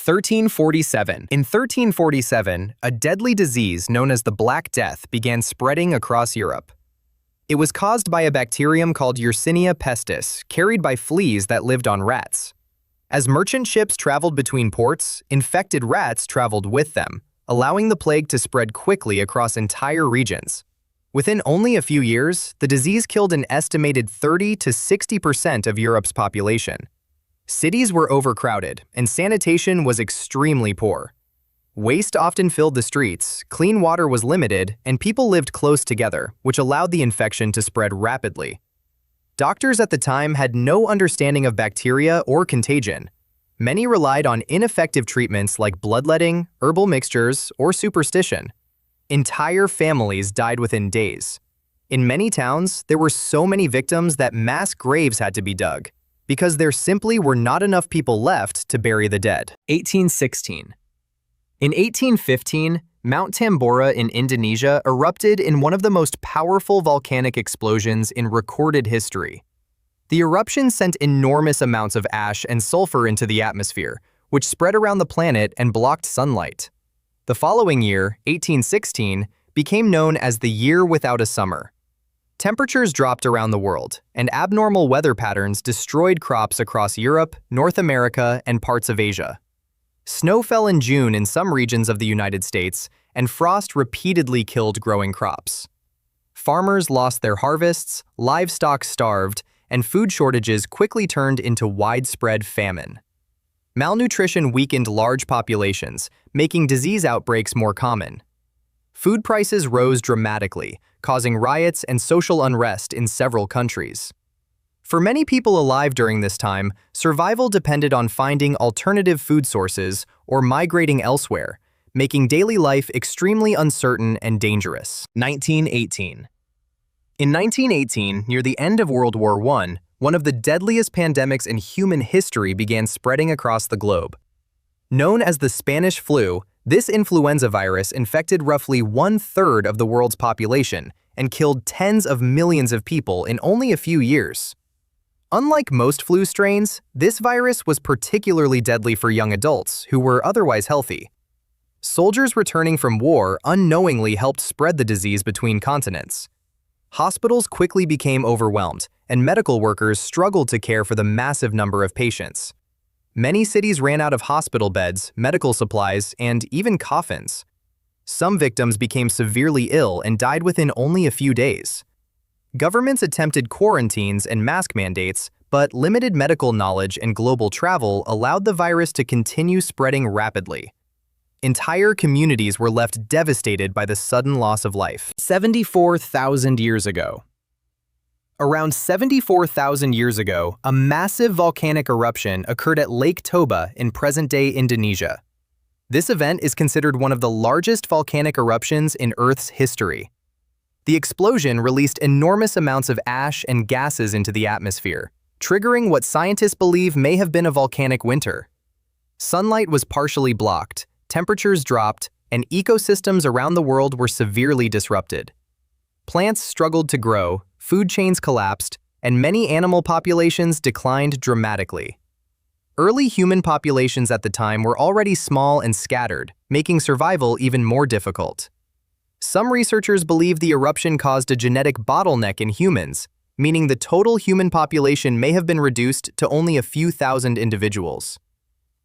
1347. In 1347, a deadly disease known as the Black Death began spreading across Europe. It was caused by a bacterium called Yersinia pestis, carried by fleas that lived on rats. As merchant ships traveled between ports, infected rats traveled with them, allowing the plague to spread quickly across entire regions. Within only a few years, the disease killed an estimated 30 to 60% of Europe's population. Cities were overcrowded, and sanitation was extremely poor. Waste often filled the streets, clean water was limited, and people lived close together, which allowed the infection to spread rapidly. Doctors at the time had no understanding of bacteria or contagion. Many relied on ineffective treatments like bloodletting, herbal mixtures, or superstition. Entire families died within days. In many towns, there were so many victims that mass graves had to be dug, because there simply were not enough people left to bury the dead. 1816. In 1815, Mount Tambora in Indonesia erupted in one of the most powerful volcanic explosions in recorded history. The eruption sent enormous amounts of ash and sulfur into the atmosphere, which spread around the planet and blocked sunlight. The following year, 1816, became known as the Year Without a Summer. Temperatures dropped around the world, and abnormal weather patterns destroyed crops across Europe, North America, and parts of Asia. Snow fell in June in some regions of the United States, and frost repeatedly killed growing crops. Farmers lost their harvests, livestock starved, and food shortages quickly turned into widespread famine. Malnutrition weakened large populations, making disease outbreaks more common. Food prices rose dramatically, causing riots and social unrest in several countries. For many people alive during this time, survival depended on finding alternative food sources or migrating elsewhere, making daily life extremely uncertain and dangerous. 1918. In 1918, near the end of World War I, one of the deadliest pandemics in human history began spreading across the globe. Known as the Spanish flu, this influenza virus infected roughly 1/3 of the world's population and killed tens of millions of people in only a few years. Unlike most flu strains, this virus was particularly deadly for young adults who were otherwise healthy. Soldiers returning from war unknowingly helped spread the disease between continents. Hospitals quickly became overwhelmed, and medical workers struggled to care for the massive number of patients. Many cities ran out of hospital beds, medical supplies, and even coffins. Some victims became severely ill and died within only a few days. Governments attempted quarantines and mask mandates, but limited medical knowledge and global travel allowed the virus to continue spreading rapidly. Entire communities were left devastated by the sudden loss of life. 74,000 years ago. Around 74,000 years ago, a massive volcanic eruption occurred at Lake Toba in present-day Indonesia. This event is considered one of the largest volcanic eruptions in Earth's history. The explosion released enormous amounts of ash and gases into the atmosphere, triggering what scientists believe may have been a volcanic winter. Sunlight was partially blocked, temperatures dropped, and ecosystems around the world were severely disrupted. Plants struggled to grow, food chains collapsed, and many animal populations declined dramatically. Early human populations at the time were already small and scattered, making survival even more difficult. Some researchers believe the eruption caused a genetic bottleneck in humans, meaning the total human population may have been reduced to only a few thousand individuals.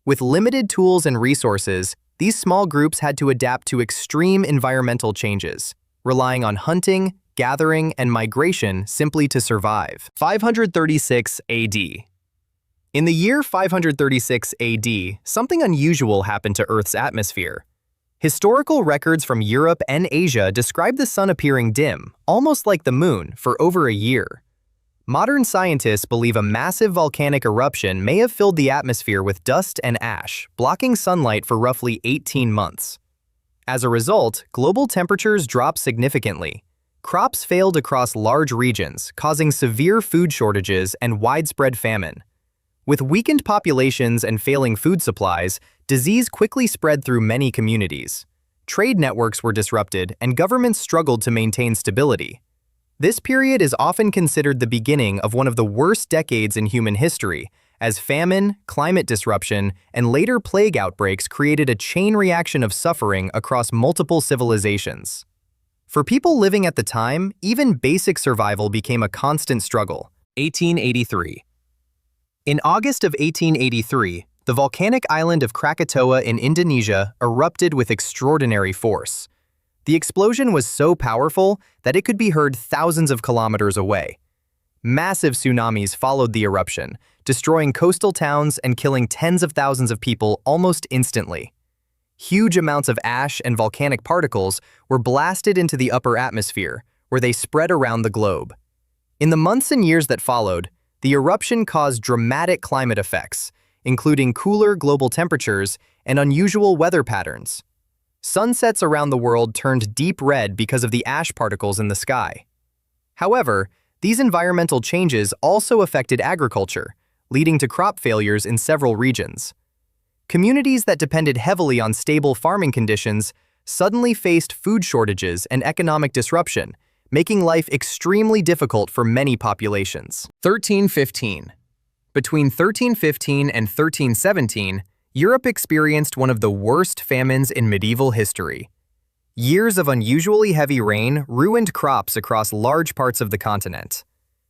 With limited tools and resources, these small groups had to adapt to extreme environmental changes, relying on hunting, gathering, and migration simply to survive. 536 AD. In the year 536 AD, something unusual happened to Earth's atmosphere. Historical records from Europe and Asia describe the sun appearing dim, almost like the moon, for over a year. Modern scientists believe a massive volcanic eruption may have filled the atmosphere with dust and ash, blocking sunlight for roughly 18 months. As a result, global temperatures dropped significantly. Crops failed across large regions, causing severe food shortages and widespread famine. With weakened populations and failing food supplies, disease quickly spread through many communities. Trade networks were disrupted, and governments struggled to maintain stability. This period is often considered the beginning of one of the worst decades in human history, as famine, climate disruption, and later plague outbreaks created a chain reaction of suffering across multiple civilizations. For people living at the time, even basic survival became a constant struggle. 1883. In August of 1883, the volcanic island of Krakatoa in Indonesia erupted with extraordinary force. The explosion was so powerful that it could be heard thousands of kilometers away. Massive tsunamis followed the eruption, destroying coastal towns and killing tens of thousands of people almost instantly. Huge amounts of ash and volcanic particles were blasted into the upper atmosphere, where they spread around the globe. In the months and years that followed, the eruption caused dramatic climate effects, including cooler global temperatures and unusual weather patterns. Sunsets around the world turned deep red because of the ash particles in the sky. However, these environmental changes also affected agriculture, leading to crop failures in several regions. Communities that depended heavily on stable farming conditions suddenly faced food shortages and economic disruption, making life extremely difficult for many populations. 1315. Between 1315 and 1317, Europe experienced one of the worst famines in medieval history. Years of unusually heavy rain ruined crops across large parts of the continent.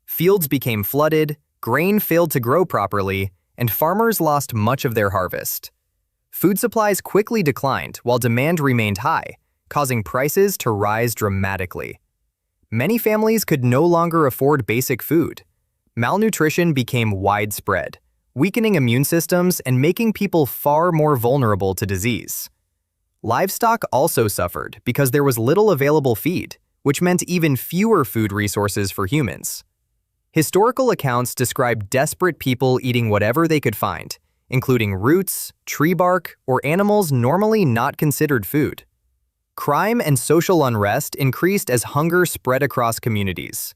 Fields became flooded, grain failed to grow properly, and farmers lost much of their harvest. Food supplies quickly declined while demand remained high, causing prices to rise dramatically. Many families could no longer afford basic food. Malnutrition became widespread, weakening immune systems and making people far more vulnerable to disease. Livestock also suffered because there was little available feed, which meant even fewer food resources for humans. Historical accounts describe desperate people eating whatever they could find, including roots, tree bark, or animals normally not considered food. Crime and social unrest increased as hunger spread across communities.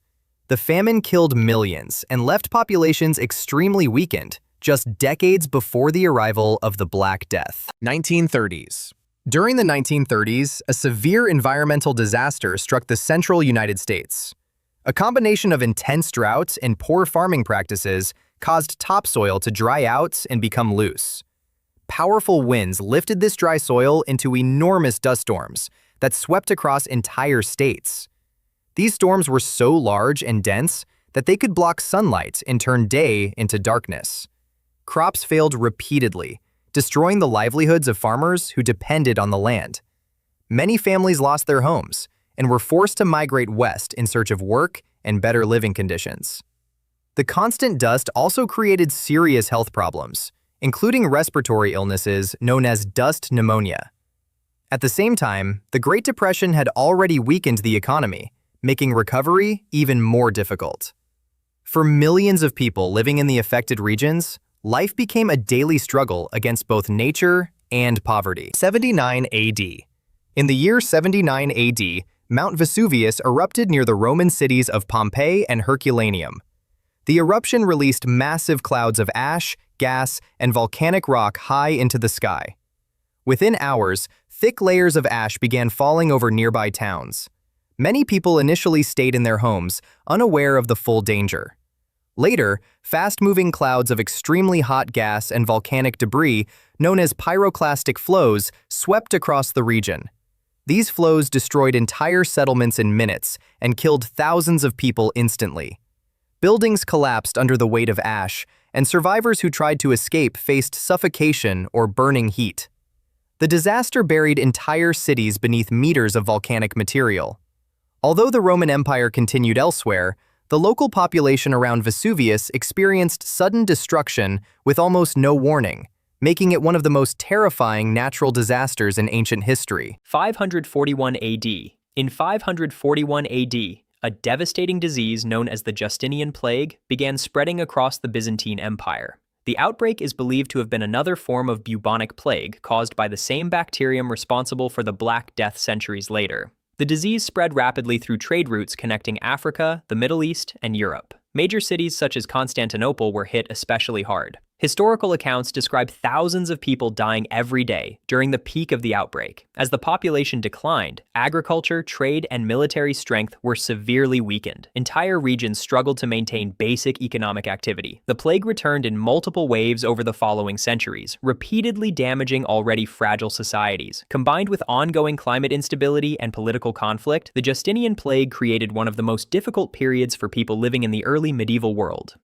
The famine killed millions and left populations extremely weakened, just decades before the arrival of the Black Death. 1930s. During the 1930s, a severe environmental disaster struck the central United States. A combination of intense droughts and poor farming practices caused topsoil to dry out and become loose. Powerful winds lifted this dry soil into enormous dust storms that swept across entire states. These storms were so large and dense that they could block sunlight and turn day into darkness. Crops failed repeatedly, destroying the livelihoods of farmers who depended on the land. Many families lost their homes and were forced to migrate west in search of work and better living conditions. The constant dust also created serious health problems, including respiratory illnesses known as dust pneumonia. At the same time, the Great Depression had already weakened the economy, making recovery even more difficult. For millions of people living in the affected regions, life became a daily struggle against both nature and poverty. 79 AD. In the year 79 AD, Mount Vesuvius erupted near the Roman cities of Pompeii and Herculaneum. The eruption released massive clouds of ash, gas, and volcanic rock high into the sky. Within hours, thick layers of ash began falling over nearby towns. Many people initially stayed in their homes, unaware of the full danger. Later, fast-moving clouds of extremely hot gas and volcanic debris, known as pyroclastic flows, swept across the region. These flows destroyed entire settlements in minutes and killed thousands of people instantly. Buildings collapsed under the weight of ash, and survivors who tried to escape faced suffocation or burning heat. The disaster buried entire cities beneath meters of volcanic material. Although the Roman Empire continued elsewhere, the local population around Vesuvius experienced sudden destruction with almost no warning, making it one of the most terrifying natural disasters in ancient history. 541 AD. In 541 AD, a devastating disease known as the Justinian Plague began spreading across the Byzantine Empire. The outbreak is believed to have been another form of bubonic plague caused by the same bacterium responsible for the Black Death centuries later. The disease spread rapidly through trade routes connecting Africa, the Middle East, and Europe. Major cities such as Constantinople were hit especially hard. Historical accounts describe thousands of people dying every day during the peak of the outbreak. As the population declined, agriculture, trade, and military strength were severely weakened. Entire regions struggled to maintain basic economic activity. The plague returned in multiple waves over the following centuries, repeatedly damaging already fragile societies. Combined with ongoing climate instability and political conflict, the Justinian plague created one of the most difficult periods for people living in the early medieval world.